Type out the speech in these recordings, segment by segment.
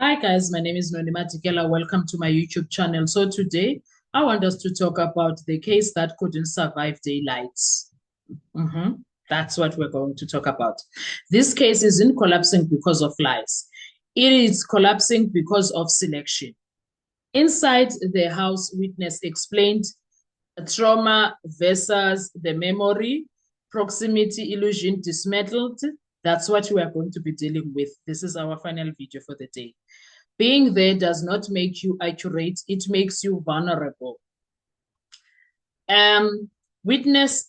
Hi guys, my name is Nonima Tikela. Welcome to my YouTube channel. So today I want us to talk about the case that couldn't survive daylights. That's what we're going to talk about. This case isn't collapsing because of lies. It is collapsing because of selection. Inside the house, witness explained trauma versus the memory, proximity illusion dismantled. That's what we are going to be dealing with. This is our final video for the day. Being there does not make you accurate, it makes you vulnerable. Um, witnesses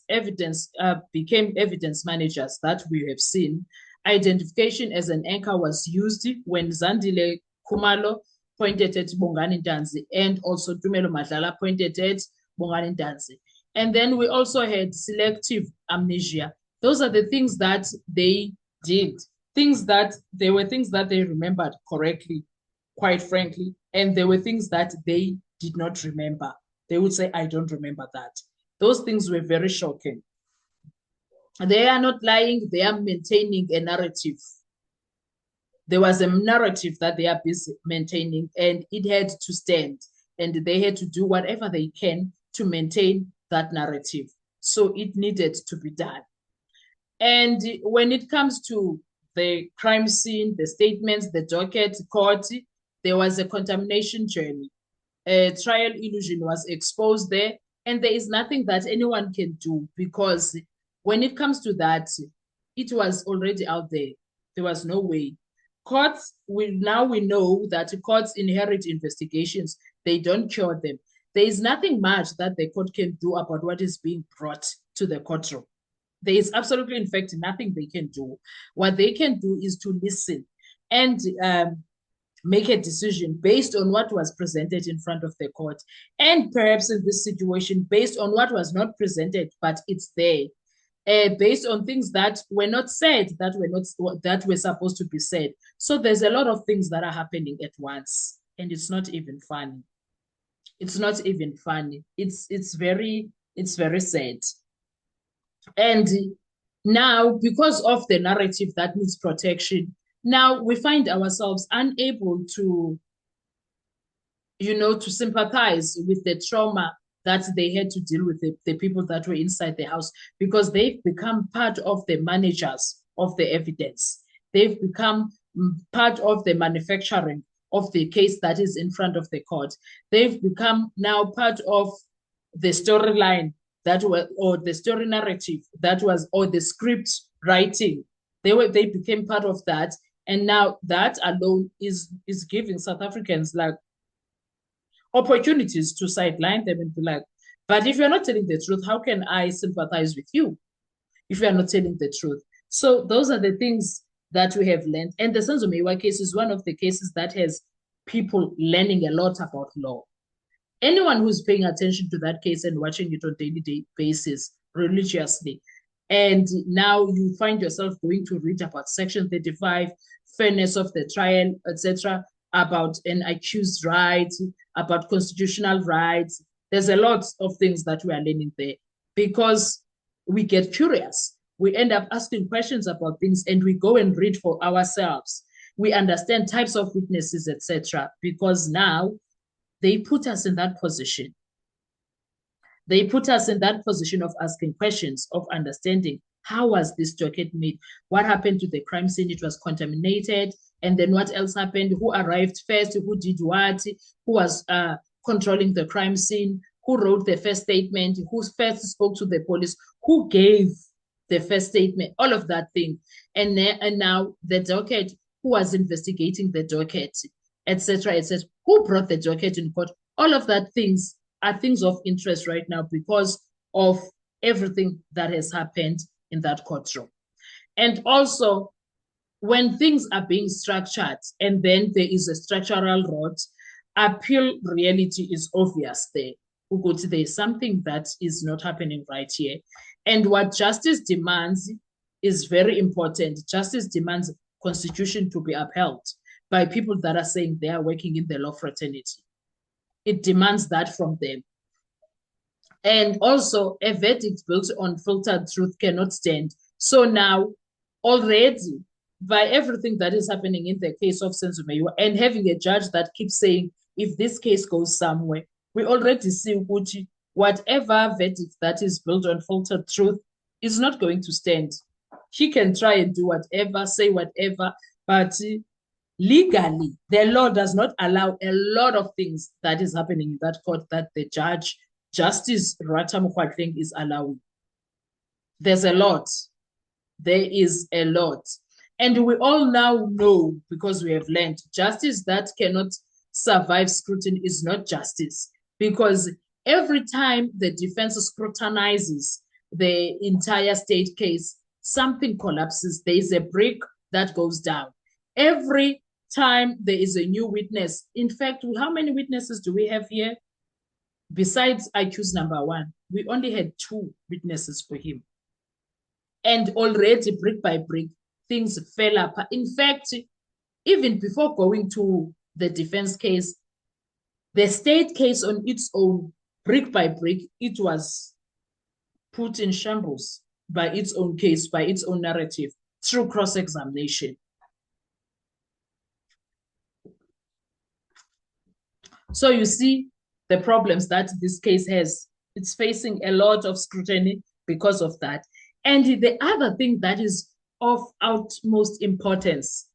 evidence became evidence managers that we have seen. Identification as an anchor was used when Zandile Khumalo pointed at Bongani Ntanzi and also Tumelo Madlala pointed at Bongani Ntanzi. And then we also had selective amnesia. Those are the things that they did, things that they were things that they remembered correctly, quite frankly, and there were things that they did not remember. They would say, I don't remember that. Those things were very shocking. They are not lying, they are maintaining a narrative. There was a narrative that they are busy maintaining, and it had to stand, and they had to do whatever they can to maintain that narrative. So it needed to be done. And when it comes to the crime scene, the statements, the docket, court, there was a contamination journey. A trial illusion was exposed there, and there is nothing that anyone can do because when it comes to that, it was already out there. There was no way. Courts, we know that courts inherit investigations. They don't cure them. There is nothing much that the court can do about what is being brought to the courtroom. There is absolutely, in fact, nothing they can do. What they can do is to listen and make a decision based on what was presented in front of the court. And perhaps in this situation, based on what was not presented, but it's there. Based on things that were not said, that were supposed to be said. So there's a lot of things that are happening at once, and it's not even funny. It's not even funny. It's very sad. And now, because of the narrative that needs protection, now we find ourselves unable to, to sympathize with the trauma that they had to deal with, the people that were inside the house, because they've become part of the managers of the evidence. They've become part of the manufacturing of the case that is in front of the court. They've become now part of the storyline that was, or the story narrative that was, or the script writing. They became part of that. And now that alone is giving South Africans like opportunities to sideline them and be like, but if you're not telling the truth, how can I sympathize with you if you're not telling the truth? So those are the things that we have learned. And the Senzo Meyiwa case is one of the cases that has people learning a lot about law. Anyone who's paying attention to that case and watching it on a daily basis religiously, and now you find yourself going to read about Section 35, fairness of the trial, etc., about an accused right, about constitutional rights. There's a lot of things that we are learning there because we get curious. We end up asking questions about things and we go and read for ourselves. We understand types of witnesses, etc., because now they put us in that position. They put us in that position of asking questions, of understanding how was this docket made? What happened to the crime scene? It was contaminated. And then what else happened? Who arrived first? Who did what? Who was controlling the crime scene? Who wrote the first statement? Who first spoke to the police? Who gave the first statement? All of that thing. And now the docket, who was investigating the docket, etc., etc. Who brought the docket in court? All of that things are things of interest right now because of everything that has happened in that courtroom. And also, when things are being structured and then there is a structural rot, appeal reality is obvious there. There is something that is not happening right here. And what justice demands is very important. Justice demands constitution to be upheld by people that are saying they are working in the law fraternity. It demands that from them. And also, a verdict built on filtered truth cannot stand. So now, already, by everything that is happening in the case of Senzo Meyiwa, and having a judge that keeps saying, if this case goes somewhere, we already see Uchi, whatever verdict that is built on filtered truth is not going to stand. She can try and do whatever, say whatever, but legally, the law does not allow a lot of things that is happening in that court that the judge, Justice Rata Mokgwatleng, is allowing. There's a lot. There is a lot. And we all now know, because we have learned, justice that cannot survive scrutiny is not justice. Because every time the defense scrutinizes the entire state case, something collapses. There is a brick that goes down. Every time there is a new witness. In fact, how many witnesses do we have here? Besides accused number 1, we only had 2 witnesses for him. And already, brick by brick, things fell apart. In fact, even before going to the defense case, the state case on its own, brick by brick, it was put in shambles by its own case, by its own narrative, through cross-examination. So you see the problems that this case has. It's facing a lot of scrutiny because of that. And the other thing that is of utmost importance,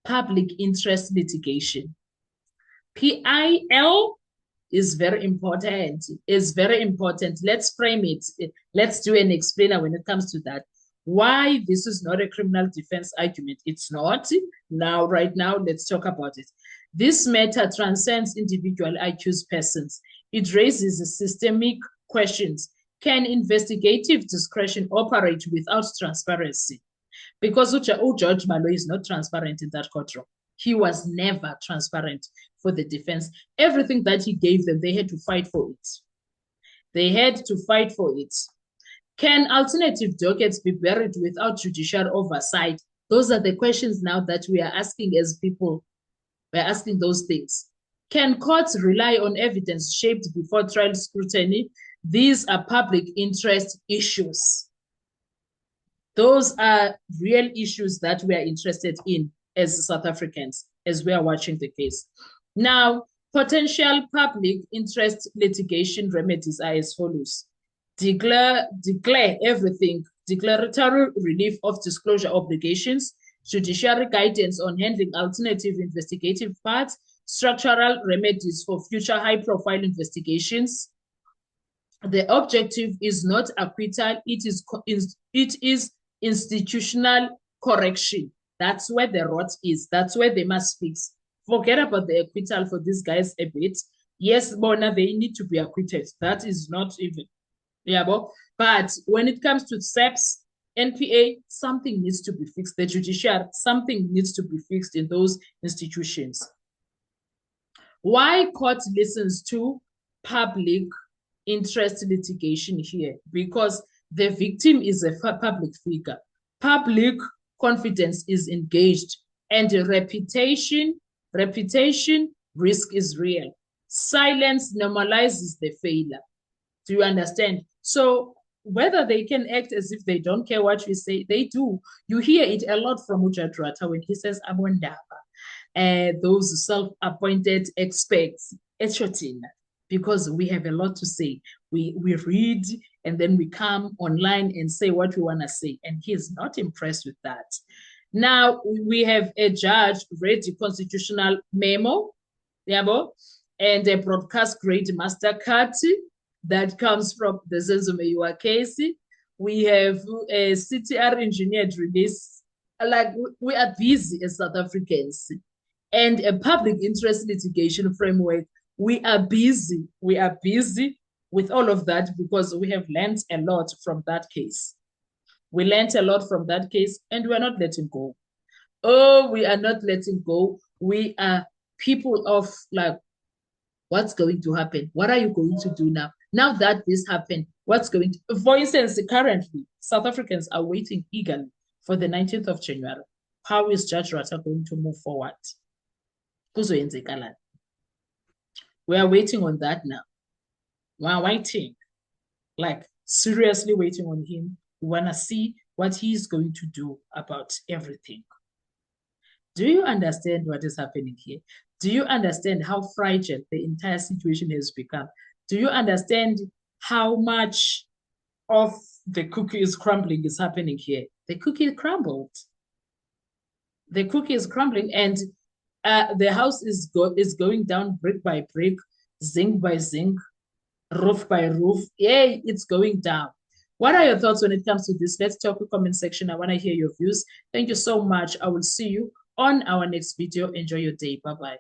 public interest litigation. PIL is very important. It's very important. Let's frame it. Let's do an explainer when it comes to that. Why this is not a criminal defense argument. It's not. Now, right now, let's talk about it. This matter transcends individual accused persons. It raises systemic questions. Can investigative discretion operate without transparency? Because George Malo is not transparent in that courtroom. He was never transparent for the defense. Everything that he gave them, they had to fight for it. They had to fight for it. Can alternative dockets be buried without judicial oversight? Those are the questions now that we are asking as people. We're asking those things. Can courts rely on evidence shaped before trial scrutiny? These are public interest issues. Those are real issues that we are interested in as South Africans, as we are watching the case. Now, potential public interest litigation remedies are as follows. Declare everything, declaratory relief of disclosure obligations, judiciary guidance on handling alternative investigative parts, structural remedies for future high-profile investigations. The objective is not acquittal, it is institutional correction. That's where the rot is. That's where they must fix. Forget about the acquittal for these guys a bit. Yes, Bona, they need to be acquitted. That is not even. Yeah, but when it comes to SEPS, NPA, something needs to be fixed. The judiciary, something needs to be fixed in those institutions. Why court listens to public interest litigation here? Because the victim is a public figure. Public confidence is engaged, and reputation risk is real. Silence normalizes the failure. Do you understand? So whether they can act as if they don't care what we say, they do. You hear it a lot from Ujad Rata when he says Abondaba, those self-appointed experts, because we have a lot to say. We read and then we come online and say what we want to say, and he is not impressed with that. Now we have a judge read the constitutional memo, and a broadcast grade master card that comes from the Senzo Meyiwa case. We have a CTR engineered release. Like, we are busy as South Africans. And a public interest litigation framework. We are busy. We are busy with all of that because we have learned a lot from that case. We learned a lot from that case, and we're not letting go. Oh, we are not letting go. We are people of, like, what's going to happen? What are you going to do now? Now that this happened, what's going to... For instance, currently, South Africans are waiting eagerly for the 19th of January. How is Judge Rata going to move forward? We are waiting on that now. We are waiting. Like, seriously waiting on him. We want to see what he's going to do about everything. Do you understand what is happening here? Do you understand how fragile the entire situation has become? Do you understand how much of the cookie is crumbling is happening here? The cookie crumbled. The cookie is crumbling, and the house is going down brick by brick, zinc by zinc, roof by roof. Yay, it's going down. What are your thoughts when it comes to this? Let's talk in the comment section. I want to hear your views. Thank you so much. I will see you on our next video. Enjoy your day. Bye-bye.